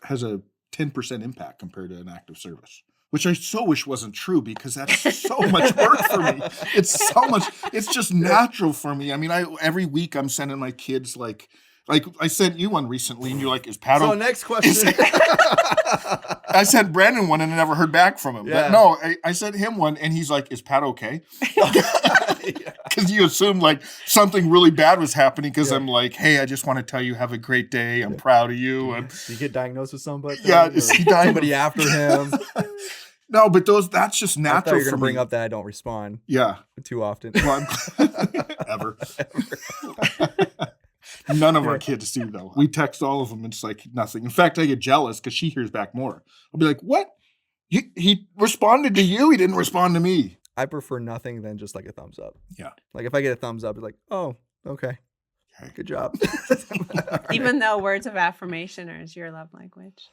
has a 10% impact compared to an act of service, which I so wish wasn't true, because that's so much work for me. It's just natural for me. I mean, every week I'm sending my kids like I sent you one recently, and you're like, is Pat? So next question. I sent Brandon one and I never heard back from him. Yeah. But no, I sent him one and he's like, is Pat okay? Because you assumed like something really bad was happening, because I'm like, hey, I just want to tell you, have a great day. I'm proud of you. And Did you get diagnosed with somebody? Yeah, is he diagnosed? Somebody after him? No, but that's just I natural thought you were for going to me. bring up that I don't respond Yeah. too often. Well, ever. None of our kids do, though. We text all of them. It's like nothing. In fact, I get jealous because she hears back more. I'll be like, what? He responded to you? He didn't respond to me. I prefer nothing than just like a thumbs up. Yeah. Like if I get a thumbs up, it's like, oh, okay. Good job. Even though words of affirmation is your love language.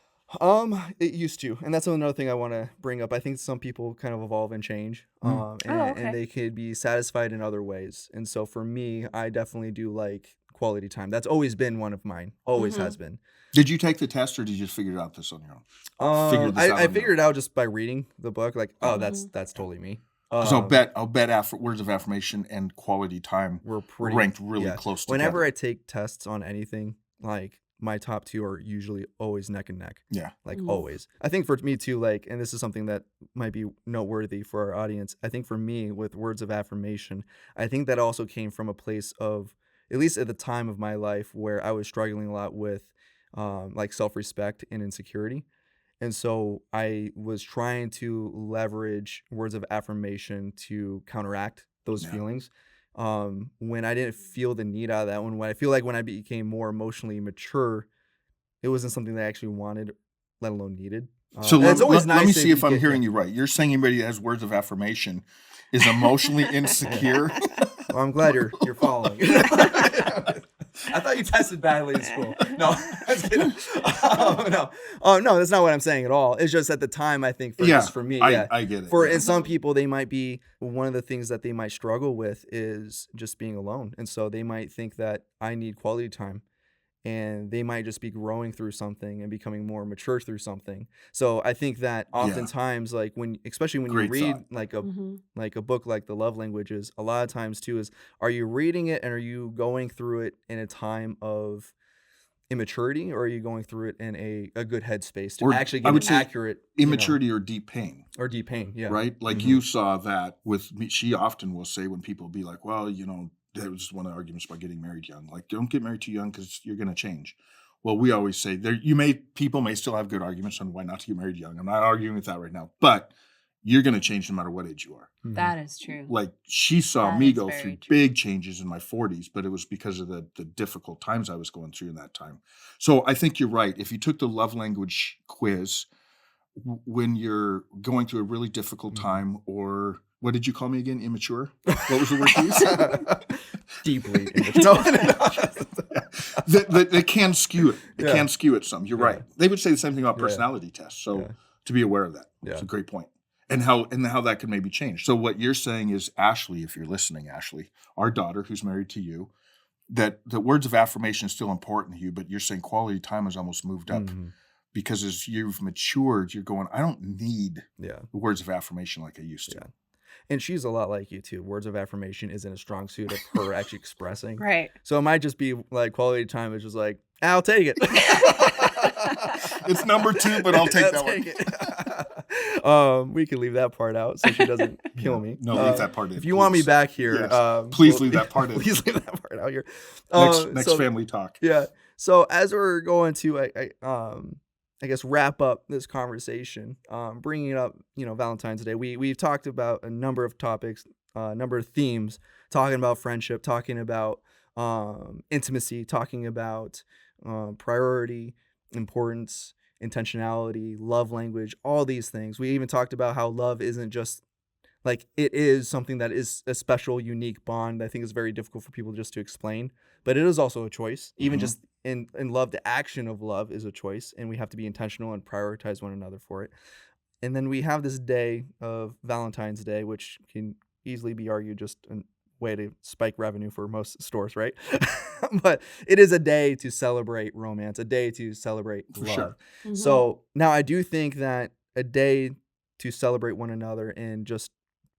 It used to, and that's another thing I want to bring up. I think some people kind of evolve and change, and they could be satisfied in other ways. And so for me, I definitely do like quality time. That's always been one of mine. Always has been. Did you take the test, or did you just figure out this on your own? I figured it out just by reading the book. Like, oh, that's totally me. So I'll bet words of affirmation and quality time were ranked really close together. Whenever I take tests on anything, like my top two are usually always neck and neck. Yeah. Like Mhm. always. I think for me too, like, and this is something that might be noteworthy for our audience. I think for me with words of affirmation, I think that also came from a place of, at least at the time of my life, where I was struggling a lot with like self-respect and insecurity. And so I was trying to leverage words of affirmation to counteract those Yeah. feelings. When I didn't feel the need out of that one, when I feel like when I became more emotionally mature, it wasn't something that I actually wanted, let alone needed. So And it's always let me nice see if if you I'm get, hearing you right. You're saying anybody that has words of affirmation is emotionally insecure. Well, I'm glad you're following. I thought you tested badly in school. No, I was kidding. No, no, that's not what I'm saying at all. It's just at the time, I think Yeah, just for me, yeah. I get it. For yeah. and some people, they might be, one of the things that they might struggle with is just being alone, and so they might think that I need quality time, and they might just be growing through something and becoming more mature through something. So I think that Yeah. oftentimes, like especially when Great you read thought. like a book like The Love Languages, a lot of times too is, are you reading it and are you going through it in a time of immaturity, or are you going through it in a good headspace to Or actually I get would an say accurate immaturity or deep pain, or deep pain? Yeah. right? Like Mhm. you saw that with me. She often will say when people be like, well, that was one of the arguments about getting married young. Like, don't get married too young because you're going to change. Well, we always say people may still have good arguments on why not to get married young. I'm not arguing with that right now, but you're going to change no matter what age you are. Mhm. That is true. Like she saw That me is go very through true. big changes in my 40s, but it was because of the difficult times I was going through in that time. So I think you're right. If you took the love language quiz when you're going through a really difficult Mhm. time, or what did you call me again? Immature? What was the word you used? Deeply immature. They can skew it. It Yeah. can skew it some. You're Yeah. right. They would say the same thing about Yeah. personality tests. So Yeah. to be aware of that. Yeah. It's a great point. And how that can maybe change. So what you're saying is, Ashley, if you're listening, Ashley, our daughter who's married to you, that the words of affirmation is still important to you, but you're saying quality time has almost moved up Mhm. because as you've matured, you're going, I don't need Yeah. the words of affirmation like I used to. Yeah. And she's a lot like you too. Words of affirmation isn't a strong suit of her actually expressing. Right. So it might just be like quality time is just like, I'll take it. It's number 2, but I'll take that one. We can leave that part out so she doesn't kill me. No, leave that part in. If you want me please. back here, Yes. Please leave that part in. Please leave that part out here. Next So- family talk. Yeah. So as we're going to, I guess, wrap up this conversation, bringing up, Valentine's Day, we've talked about a number of topics, a number of themes, talking about friendship, talking about intimacy, talking about priority, importance, intentionality, love language, all these things. We even talked about how love isn't just like, it is something that is a special, unique bond that I think is very difficult for people just to explain, but it is also a choice. Even Mhm. just in love, the action of love is a choice, and we have to be intentional and prioritize one another for it. And then we have this day of Valentine's Day, which can easily be argued just a way to spike revenue for most stores, right? But it is a day to celebrate romance, a day to celebrate For love. sure. Mhm. So now I do think that a day to celebrate one another and just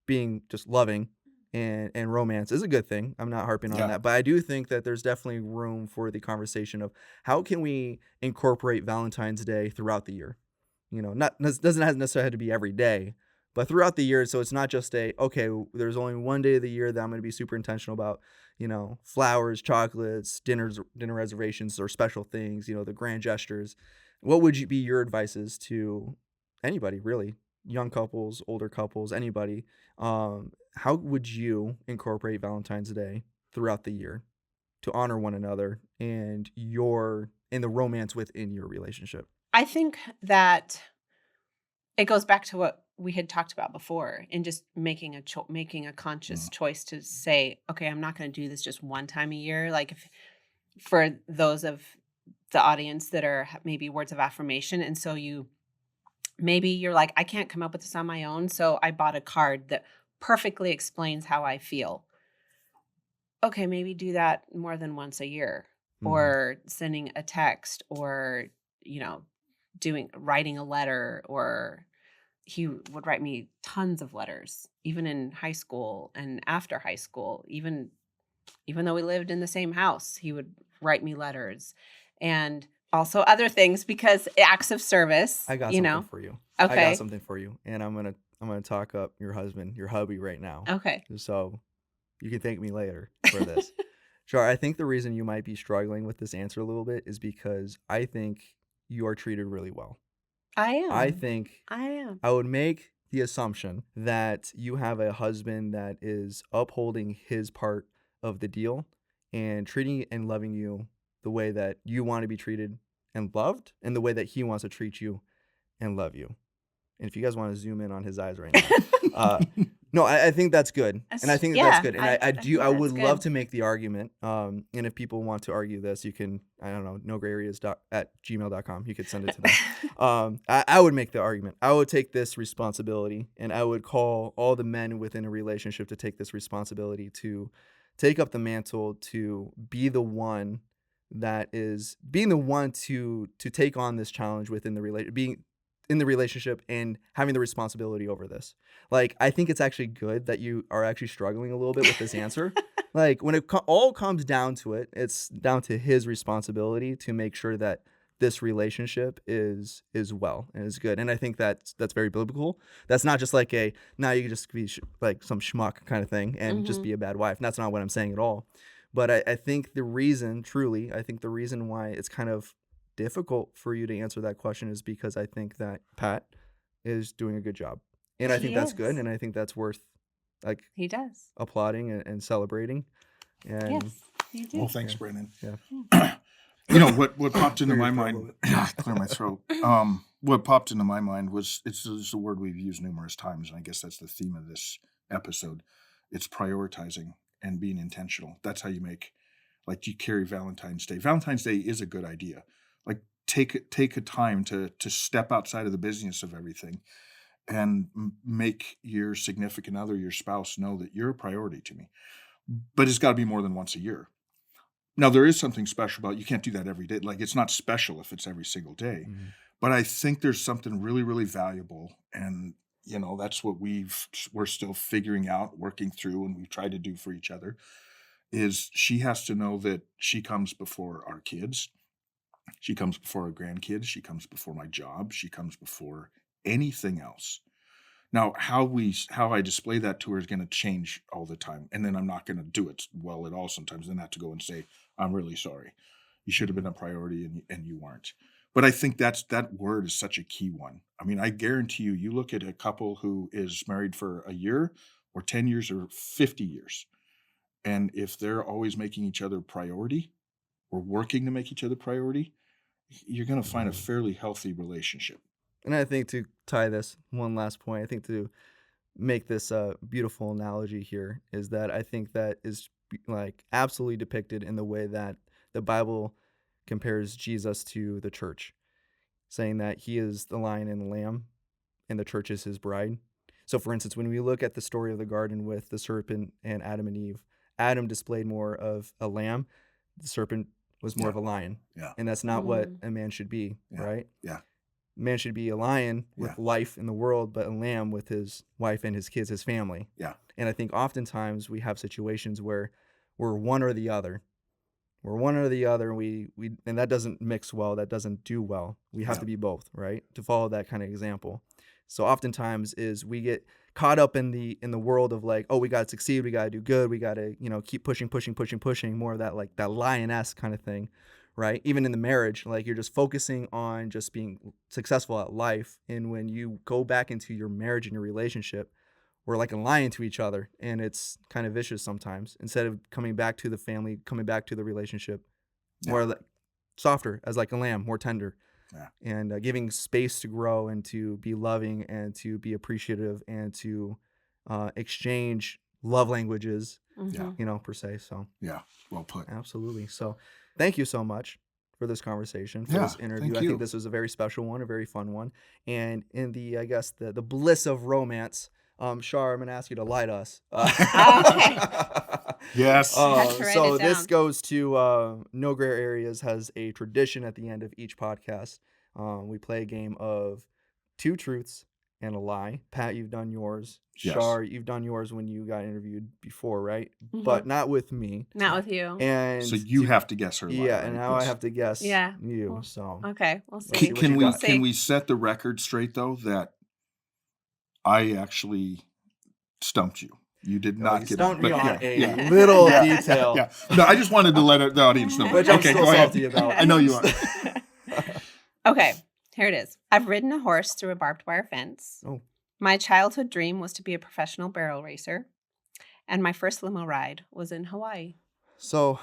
being just loving and romance is a good thing. I'm not harping on Yeah. that, but I do think that there's definitely room for the conversation of how can we incorporate Valentine's Day throughout the year. Not doesn't necessarily have to be every day, but throughout the year. So it's not just there's only one day of the year that I'm going to be super intentional about, flowers, chocolates, dinner reservations, or special things, the grand gestures. What would be your advices to anybody, really? Young couples, older couples, anybody. How would you incorporate Valentine's Day throughout the year to honor one another and the romance within your relationship? I think that it goes back to what we had talked about before, and just making a conscious choice to say, okay, I'm not going to do this just one time a year. Like, if for those of the audience that are maybe words of affirmation, and so maybe you're like, I can't come up with this on my own, so I bought a card that perfectly explains how I feel. Okay, maybe do that more than once a year, Mhm. or sending a text, or writing a letter. Or he would write me tons of letters, even in high school and after high school. Even though we lived in the same house, he would write me letters. And also other things, because acts of service, I got you something know. for you. I Okay. got something for you, and I'm gonna talk up your husband, your hubby, right now. Okay. So you can thank me later for this. Char, I think the reason you might be struggling with this answer a little bit is because I think you are treated really well. I am. I think I am. I would make the assumption that you have a husband that is upholding his part of the deal and treating and loving you the way that you want to be treated and loved, and the way that he wants to treat you and love you. And if you guys want to zoom in on his eyes right now, no, I think that's good, and I think that's good, and I think I would that's love good. to make the argument. And if people want to argue this, you can, I don't know, nograyareas@gmail.com. You could send it to them. I would make the argument. I would take this responsibility, and I would call all the men within a relationship to take this responsibility to take up the mantle to be the one that is being the one to take on this challenge within the being in the relationship and having the responsibility over this. Like, I think it's actually good that you are actually struggling a little bit with this answer. Like, when it all comes down to it, it's down to his responsibility to make sure that this relationship is well and is good. And I think that's very biblical. That's not just like now you can just be like some schmuck kind of thing and just be a bad wife. And that's not what I'm saying at all. But I think the reason why it's kind of difficult for you to answer that question is because I think that Pat is doing a good job. And I He think that's good. is. And I think that's worth like He does. applauding and celebrating. And Yes, you do. Well, thanks, Yeah. Brennan. Yeah. You know what popped into Clear my your throat a mind? little Yeah, clear my throat. What popped into my mind was it's a word we've used numerous times, and I guess that's the theme of this episode. It's prioritizing and being intentional. That's how you make, like, you carry Valentine's Day. Valentine's Day is a good idea. Like, take a time to step outside of the busyness of everything and make your significant other, your spouse, know that you're a priority to me. But it's got to be more than once a year. Now, there is something special about, you can't do that every day. Like, it's not special if it's every single day. Mhm. But I think there's something really, really valuable. And, that's what we're still figuring out, working through, and we've tried to do for each other, is she has to know that she comes before our kids. She comes before our grandkids. She comes before my job. She comes before anything else. Now, how I display that to her is going to change all the time. And then I'm not going to do it well at all sometimes. Then I have to go and say, I'm really sorry. You should have been a priority and you weren't. But I think that word is such a key one. I mean, I guarantee you look at a couple who is married for a year or 10 years or 50 years. And if they're always making each other priority or working to make each other priority, you're going to find a fairly healthy relationship. And I think to tie this one last point, I think to make this beautiful analogy here is that I think that is like absolutely depicted in the way that the Bible compares Jesus to the church, saying that he is the lion and the lamb and the church is his bride. So for instance, when we look at the story of the garden with the serpent and Adam, Adam displayed more of a lamb. The serpent was more of a lion. Yeah. And that's not what a man should be, right? Yeah. Man should be a lion with life in the world, but a lamb with his wife and his kids, his family. Yeah. And I think oftentimes we have situations where we're one or the other. We're one or the other, and that doesn't mix well. That doesn't do well. We have to be both, right? To follow that kind of example. So oftentimes is we get caught up in the world of like, oh, we got to succeed, we got to do good, we got to keep pushing, more of that like that lioness kind of thing, right? Even in the marriage, like you're just focusing on just being successful at life, and when you go back into your marriage and your relationship, we're like a lion to each other, and it's kind of vicious sometimes. Instead of coming back to the family, coming back to the relationship, more like softer as like a lamb, more tender. Yeah. And giving space to grow and to be loving and to be appreciative and to exchange love languages, per se. So yeah, well put. Absolutely. So thank you so much for this conversation, for this interview. I think this was a very special one, a very fun one. And in the, I guess, the bliss of romance, Shar, I'm going to ask you to light us. Okay. Yes. So this goes to No Gray Areas has a tradition at the end of each podcast. We play a game of 2 truths and a lie. Pat, you've done yours. Yes. Shar, you've done yours when you got interviewed before, right? Mhm. But not with me. Not with you. And So you have to guess her lie. yeah, right? and now I Yes. have to guess Yeah. you. Well, So Okay, we'll see. See what you got. Can we set the record straight though that I actually stumped you? You did not you get stumped me but on yeah, a little Yeah. detail, Yeah. No, I just wanted to let the audience know. which I'm Okay, still go ahead. salty about. I know you are. Okay, here it is. I've ridden a horse through a barbed wire fence. Oh. My childhood dream was to be a professional barrel racer. And my first limo ride was in Hawaii. So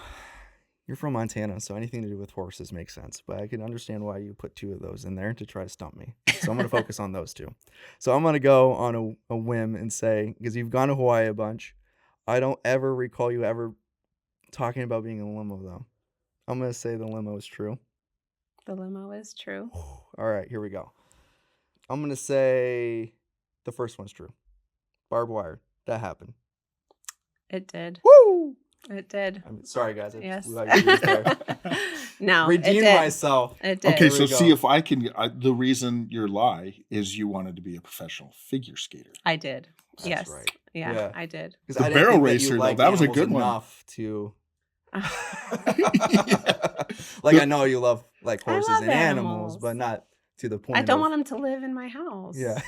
you're from Montana, so anything to do with horses makes sense. But I can understand why you put two of those in there to try to stump me. So I'm going to focus on those two. So I'm going to go on a whim and say, because you've gone to Hawaii a bunch, I don't ever recall you ever talking about being in a limo, though. I'm going to say the limo is true. The limo is true. All right, here we go. I'm going to say the first one's true. Barbed wire. That happened. It did. Woo! It did. I'm sorry, guys. I just Yes. blew out your ears there. No, it Redeemed did. myself. It did. Okay, Here so we see go. if I can. The reason your lie is you wanted to be a professional figure skater. I did. That's Yes. right. Yeah, Yeah. I did. 'Cause The I didn't barrel think racer, you though, liked that was a animals good one. enough to like I know you love like I horses love and animals, animals. but not to the point. I don't of, want him to live in my house. Yeah.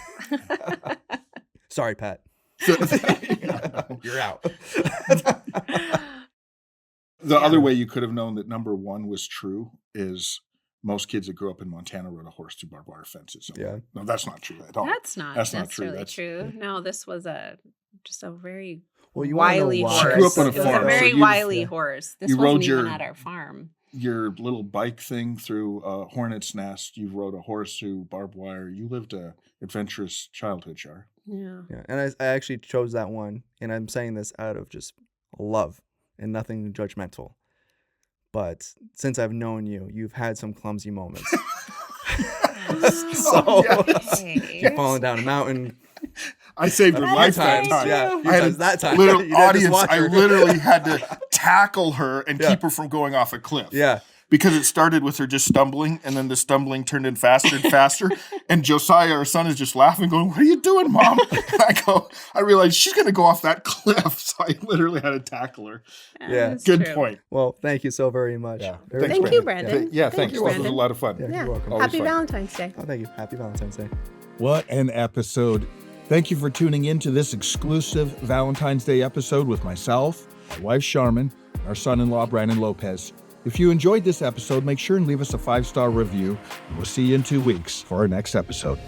Sorry, Pat. You're out. The other way you could have known that number one was true is most kids that grew up in Montana rode a horse through barbed wire fences. Yeah. No, that's not true at all. That's not That's not true. necessarily That's- true. No, this was just a very Well, you wanna know wily why. horse. She grew up on a It was farm, a so very you've- wily yeah. horse. This You wasn't rode even your- at our farm. Your little bike thing through a hornet's nest. You rode a horse through barbed wire. You lived a adventurous childhood, Shar. Yeah. Yeah, and I actually chose that one, and I'm saying this out of just love and nothing judgmental. But since I've known you, you've had some clumsy moments. So Okay. you've fallen down a mountain. I saved your A few life that times, time. yeah, a few I had times that time. Little You didn't just audience, watch I her. literally had to tackle her and Yeah. keep her from going off a cliff. Yeah. Because it started with her just stumbling, and then the stumbling turned in faster and faster. And Josiah, our son, is just laughing, going, "What are you doing, Mom?" And I realized she's going to go off that cliff. So I literally had to tackle her. Yeah. that's Good true. point. Well, thank you so very much. Yeah. Very Thanks, Thank you, Brandon. Yeah, Thank thanks. you, This was Brandon. a lot of fun. Yeah, Yeah. you're welcome. Always Happy fun. Valentine's Day. Oh, thank you. Happy Valentine's Day. What an episode. Thank you for tuning in to this exclusive Valentine's Day episode with myself, my wife Sharmin, and our son-in-law Brandon Lopez. If you enjoyed this episode, make sure and leave us a 5-star review, and we'll see you in 2 weeks for our next episode.